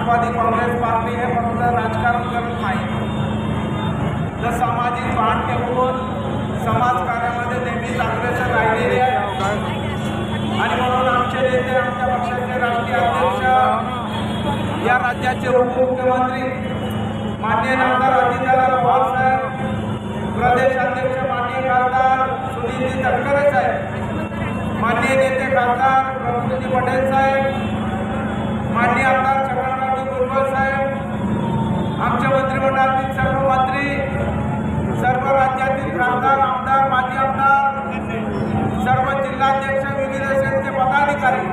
Rashtrawadi Congress party हे फक्त राजकारण करत नाही, तर सामाजिक भान ठेवून समाजकार्यामध्ये नेहमीच अग्रेसर राहिलेले आहे। आणि म्हणून आमचे नेते, आमच्या पक्षाचे राष्ट्रीय अध्यक्ष, या राज्याचे उपमुख्यमंत्री माननीय नामदार अजितदादा पवार साहेब, प्रदेश अध्यक्ष माननीय खासदार सुनीलजी तटकरे साहेब, माननीय नेते खासदार प्रफुल्लजी पटेल साहेब, माननीय आमदार छगनरावजी भुजबळ साहेब, आमच्या मंत्रिमंडळातील सर्व मंत्री, सर्व राज्यातील खासदार, आमदार, माजी आमदार, सर्व जिल्हाध्यक्ष, विविध सेलचे पदाधिकारी,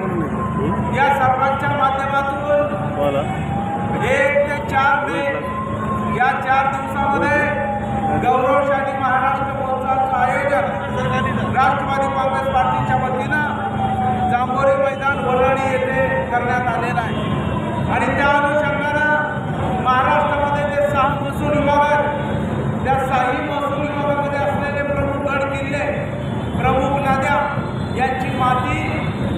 या सर्वांच्या माध्यमातून 1 ते 4 मे या 4 दिवसामध्ये गौरवशाली महाराष्ट्र महोत्सवाचं आयोजन राष्ट्रवादी काँग्रेस पार्टीच्या वतीनं जांभोरी मैदान वरळी येथे करण्यात आलेलं आहे। आणि त्या अनुषंगानं महाराष्ट्रामध्ये जे 6 महसूल विभाग आहेत, त्या 6ही महसूल विभागामध्ये असलेले प्रमुख गड किल्ले, प्रमुख नद्या यांची माती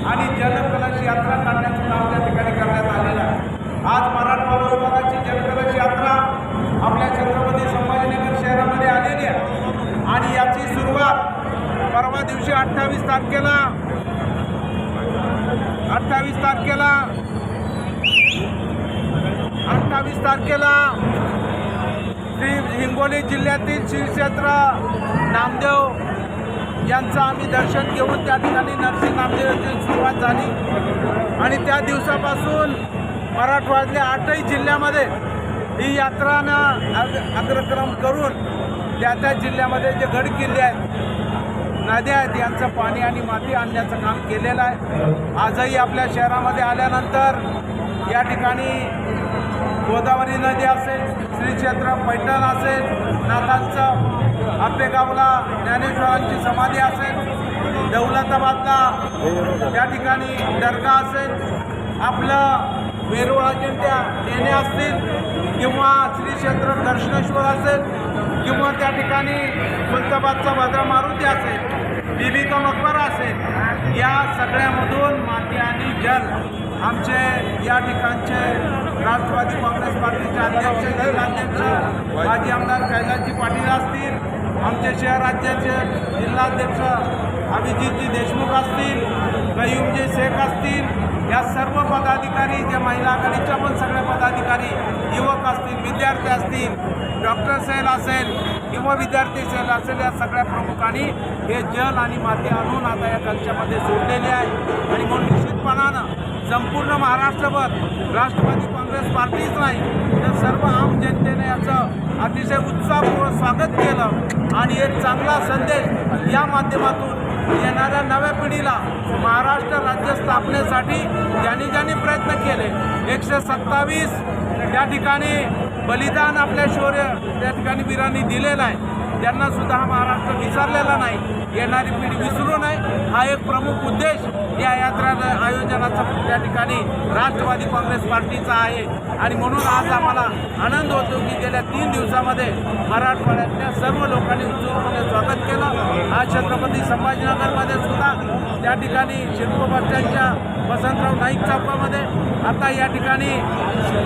आणि जलकलश यात्रा काढण्याचं काम त्या ठिकाणी करण्यात आलेलं आहे। आज मराठवाडा विभागाची जलकलश यात्रा आपल्या छत्रपती संभाजीनगर शहरामध्ये आलेली आहे आणि याची सुरुवात परवा दिवशी 28 तारखेला श्री हिंगोली जिल्ह्यातील श्री क्षेत्र नामदेव यांचं आम्ही दर्शन घेऊन त्या ठिकाणी नरसिंह नामदेवाची सुरुवात झाली आणि त्या दिवसापासून मराठवाड्यातल्या 8ही जिल्ह्यामध्ये ही यात्रानं अग्रक्रम करून त्या जिल्ह्यामध्ये जे गड किल्ले आहेत, नद्या आहेत, यांचं पाणी आणि माती आणण्याचं काम केलेलं आहे। आजही आपल्या शहरामध्ये आल्यानंतर या ठिकाणी गोदावरी नदी असेल, श्री क्षेत्र पैठण असेल, नाथांचं आपेगावला ज्ञानेश्वरांची समाधी असेल, दौलताबादला त्या ठिकाणी दर्गा असेल, आपलं वेरूळ अजिंठा लेणे असतील किंवा श्री क्षेत्र दर्शनेश्वर असेल किंवा त्या ठिकाणी खुलताबादचा भद्रा मारुती असेल, बीबी का मकबरा असेल, या सगळ्यामधून माती आणि जल आमचे या ठिकाणचे राष्ट्रवादी काँग्रेस पार्टीचे अध्यक्ष, जिल्हाध्यक्ष, माजी आमदार कैलासजी पाटील असतील, आमचे शहर राज्याचे जिल्हाध्यक्ष अभिजितजी देशमुख असतील, कयूमजी शेख असतील, या सर्व पदाधिकारी, जे महिला आघाडीच्या पण सगळे पदाधिकारी, युवक असतील, विद्यार्थी असतील, डॉक्टर सेल असेल किंवा विद्यार्थी सेल असेल, या सगळ्या प्रमुखांनी हे जल आणि माती आणून आता या कलशामध्ये सोडलेले आहे। आणि म्हणून निश्चितपणानं संपूर्ण महाराष्ट्रभर राष्ट्रवादी काँग्रेस पार्टीच नाही तर सर्व आम जनतेने याचं अतिशय उत्साहपूर्वक स्वागत केलं आणि एक चांगला संदेश या माध्यमातून येणाऱ्या नव्या पिढीला महाराष्ट्र राज्य स्थापनेसाठी ज्यांनी प्रयत्न केले, 127 त्या ठिकाणी बलिदान आपल्या शौर्य त्या ठिकाणी वीरांनी दिलेलं आहे, त्यांना सुद्धा हा महाराष्ट्र विसरलेला नाही, येणारी पिढी विसरू नये, हा एक प्रमुख उद्देश या यात्रा आयोजनाचा त्या ठिकाणी राष्ट्रवादी काँग्रेस पार्टीचा आहे। आणि म्हणून आज आम्हाला आनंद होतो की गेल्या 3 दिवसामध्ये मराठवाड्यातल्या सर्व लोकांनी उत्सुकपणे स्वागत केलं। आज छत्रपती संभाजीनगरमध्ये सुद्धा त्या ठिकाणी शिल्प बस स्टँडच्या वसंतराव नाईक चौकामध्ये, आता या ठिकाणी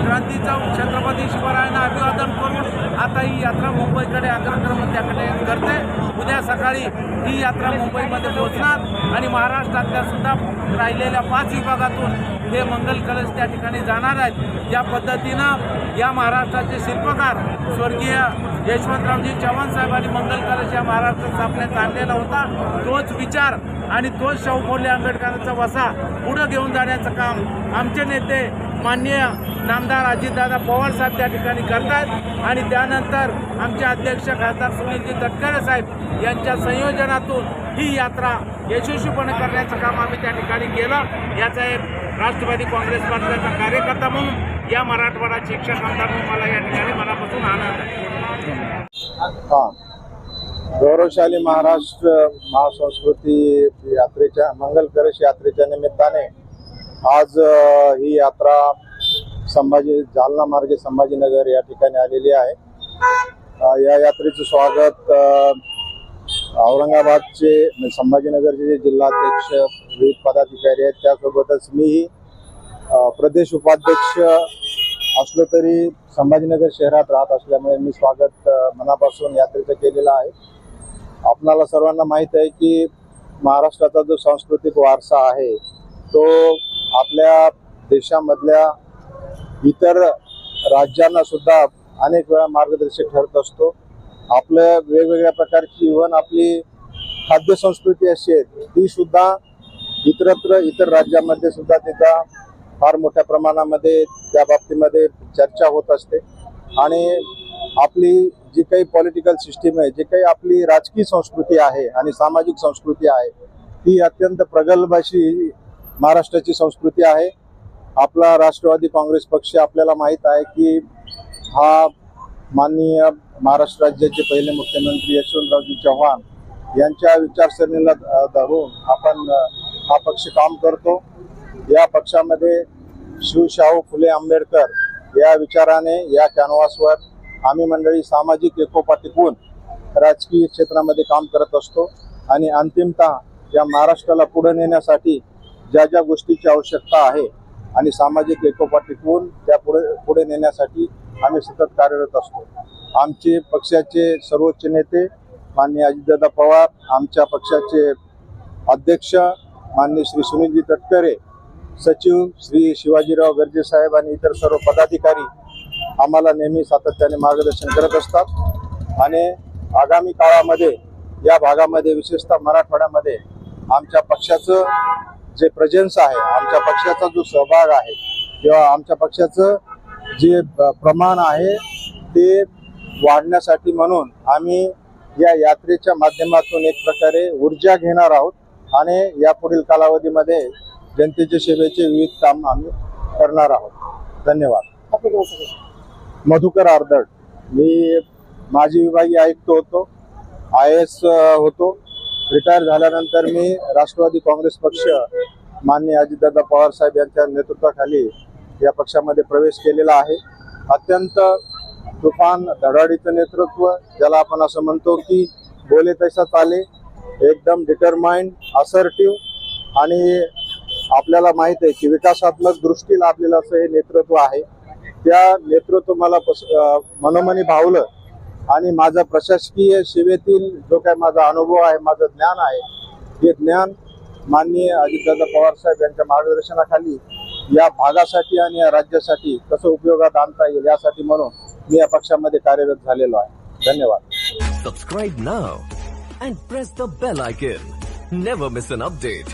क्रांती चौक छत्रपती शिवरायांना अभिवादन करून आता ही यात्रा मुंबईकडे अग्रक्रम त्याकडे करते। उद्या सकाळी ही यात्रा मुंबईमध्ये पोहोचणार आणि महाराष्ट्रातल्या सुद्धा राहिलेल्या 5 विभागातून हे मंगल कलश त्या ठिकाणी जाणार आहेत। ज्या पद्धतीनं या महाराष्ट्राचे शिल्पकार स्वर्गीय यशवंतरावजी चव्हाण साहेबांनी मंगल कलश या महाराष्ट्र स्थापनेत आणलेला होता, तोच विचार आणि तोच शाहू फुले आंबेडकरांचा वसा पुढं घेऊन जाण्याचं काम आमचे नेते माननीय नामदार अजितदादा पवार साहेब त्या ठिकाणी करत आहेत। आणि त्यानंतर आमचे अध्यक्ष खासदार सुनीलजी तटकरे साहेब यांच्या संयोजनातून ही यात्रा यशस्वीपणे करण्याचं काम आम्ही त्या ठिकाणी केलं। याचा एक राष्ट्रवादी काँग्रेस पक्षाचा कार्यकर्ता म्हणून, या मराठवाडा शिक्षक आमदार म्हणून मला या ठिकाणी मनापासून आनंद आहे। गौरवशाली महाराष्ट्र महासंस्कृती यात्रेच्या मंगल कलश यात्रेच्या निमित्ताने आज ही यात्रा जालना मार्गे संभाजीनगर या ठिकाणी आलेली आहे। या यात्रेचे स्वागत औरंगाबादचे संभाजीनगरचे जे जिल्हाध्यक्ष विविध पदाधिकारी आहेत त्यासोबतच मीही प्रदेश उपाध्यक्ष असलो तरी संभाजीनगर शहरात राहत असल्यामुळे मी स्वागत मनापासून यात्रेचं केलेलं आहे. आपणाला सर्वांना माहीत आहे की महाराष्ट्राचा जो सांस्कृतिक वारसा आहे तो आपल्या देशामधल्या इतर राज्यांना सुद्धा अनेक वेळा मार्गदर्शक ठरत असतो. आपलं वेगवेगळ्या प्रकारची इव्हन आपली खाद्य संस्कृती अशी आहे ती सुद्धा इतर राज्यामध्ये सुद्धा तिचा फार मोठ्या प्रमाणामध्ये त्या बाबतीमध्ये चर्चा होत असते. आणि आपली जी काही पॉलिटिकल सिस्टीम आहे, जी काही आपली राजकीय संस्कृती आहे आणि सामाजिक संस्कृती आहे ती अत्यंत प्रगल्भ अशी महाराष्ट्राची संस्कृती आहे. आपला राष्ट्रवादी काँग्रेस पक्ष आपल्याला माहीत आहे की हा माननीय महाराष्ट्र राज्याचे पहिले मुख्यमंत्री यशवंतरावजी चव्हाण यांच्या विचारसरणीला धरून आपण हा पक्ष काम करतो. या पक्षामध्ये शिवशाहू फुले आंबेडकर या विचाराने या कॅनव्हासवर आम्ही मंडळी सामाजिक एकोपा टिकवून राजकीय क्षेत्रामध्ये काम करत असतो. आणि अंतिमतः या महाराष्ट्राला पुढे नेण्यासाठी ज्या ज्या गोष्टीची आवश्यकता आहे आणि सामाजिक एकोपा टिकवून त्या पुढे नेण्यासाठी आम्ही सतत कार्यरत असतो. आमचे पक्षाचे सर्वोच्च नेते माननीय अजितदादा पवार, आमच्या पक्षाचे अध्यक्ष माननीय श्री सुनीलजी तटकरे, सचिव श्री शिवाजीराव गर्जे साहेब आणि इतर सर्व पदाधिकारी आम्हाला नेहमी सातत्याने मार्गदर्शन करत असतात. आणि आगामी काळामध्ये या भागामध्ये विशेषतः मराठवाड्यामध्ये आमच्या पक्षाचं जे प्रेझेन्स आहे, आमच्या पक्षाचा जो सहभाग आहे किंवा आमच्या पक्षाचं जे प्रमाण आहे ते वाढण्यासाठी म्हणून आम्ही या यात्रेच्या माध्यमातून एक प्रकारे ऊर्जा घेणार आहोत आणि यापुढील कालावधीमध्ये जनतेच्या सेवेचे विविध काम आम्ही करणार आहोत. धन्यवाद. मधुकर आर्दड, मी माजी विभागीय आयुक्त होतो, IAS होतो. रिटायर झाल्यानंतर मी राष्ट्रवादी काँग्रेस पक्ष माननीय अजितदादा पवार साहेब यांच्या नेतृत्वाखाली या पक्षामध्ये प्रवेश केलेला आहे. अत्यंत तुफान धडाडीचं नेतृत्व, ज्याला आपण असं म्हणतो की बोले तैसा चाले, एकदम डिटरमाइंड, असर्टिव्ह आणि आपल्याला माहित आहे की विकासात्मक दृष्टी लाभलेलं असं हे नेतृत्व आहे. त्या नेतृत्व मला मनोमनी भावलं आणि माझा प्रशासकीय सेवेतील जो काही माझा अनुभव आहे, माझं ज्ञान आहे, हे ज्ञान माननीय अजितदादा पवार साहेब यांच्या मार्गदर्शनाखाली या भागासाठी आणि या राज्यासाठी कसं उपयोगात आणता येईल यासाठी म्हणून मी या पक्षामध्ये कार्यरत झालेलो आहे. धन्यवाद. Subscribe now and press the bell icon. Never miss an update.